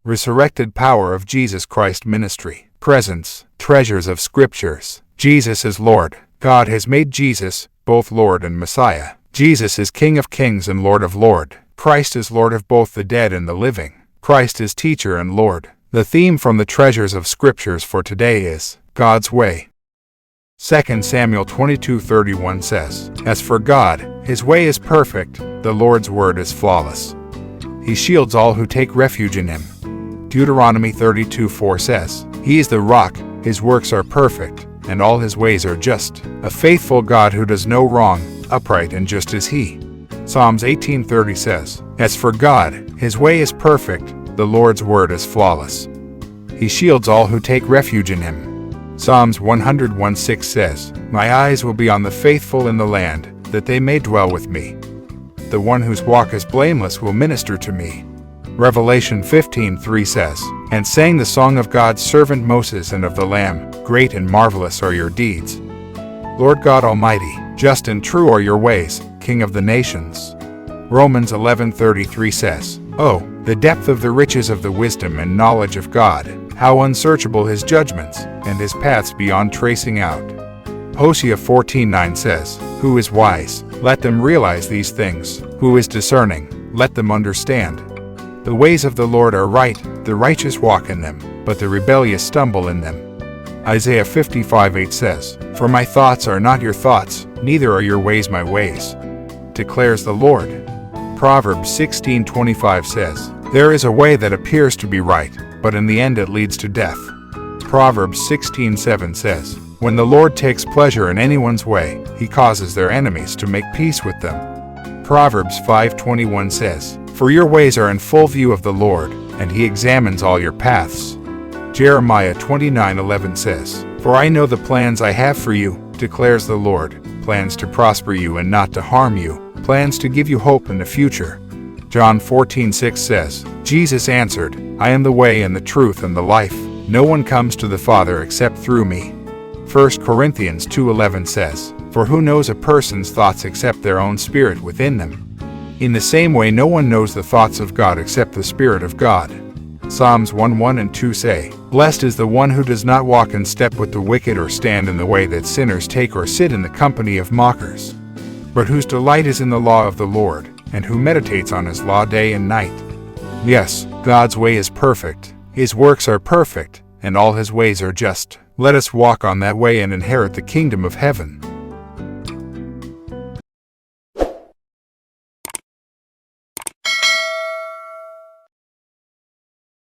Resurrected power of Jesus Christ ministry. Presence. Treasures of Scriptures. Jesus is Lord. God has made Jesus both Lord and Messiah. Jesus is King of kings and Lord of lords. Christ is Lord of both the dead and the living. Christ is teacher and Lord. The theme from the Treasures of Scriptures for today is God's way. 2 Samuel 22:31 says, "As for God, his way is perfect, the Lord's word is flawless. He shields all who take refuge in him." Deuteronomy 32:4 says, "He is the rock, his works are perfect, and all his ways are just. A faithful God who does no wrong, upright and just is he." Psalms 18:30 says, "As for God, his way is perfect, the Lord's word is flawless. He shields all who take refuge in him." Psalms 101:6 says, "My eyes will be on the faithful in the land, that they may dwell with me. The one whose walk is blameless will minister to me." Revelation 15:3 says, "And sang the song of God's servant Moses and of the Lamb, great and marvelous are your deeds. Lord God Almighty, just and true are your ways, King of the nations." Romans 11:33 says, "Oh, the depth of the riches of the wisdom and knowledge of God, how unsearchable his judgments, and his paths beyond tracing out." Hosea 14:9 says, "Who is wise? Let them realize these things. Who is discerning? Let them understand. The ways of the Lord are right, the righteous walk in them, but the rebellious stumble in them." Isaiah 55:8 says, "For my thoughts are not your thoughts, neither are your ways my ways, declares the Lord." Proverbs 16:25 says, "There is a way that appears to be right, but in the end it leads to death." Proverbs 16:7 says, "When the Lord takes pleasure in anyone's way, he causes their enemies to make peace with them." Proverbs 5:21 says, "For your ways are in full view of the Lord, and he examines all your paths." Jeremiah 29:11 says, "For I know the plans I have for you, declares the Lord, plans to prosper you and not to harm you, plans to give you hope in the future." John 14:6 says, "Jesus answered, I am the way and the truth and the life. No one comes to the Father except through me." 1 Corinthians 2:11 says, "For who knows a person's thoughts except their own spirit within them? In the same way no one knows the thoughts of God except the Spirit of God." Psalms 1:1 and 2 say, "Blessed is the one who does not walk in step with the wicked or stand in the way that sinners take or sit in the company of mockers, but whose delight is in the law of the Lord, and who meditates on his law day and night." Yes, God's way is perfect, his works are perfect, and all his ways are just. Let us walk on that way and inherit the kingdom of heaven.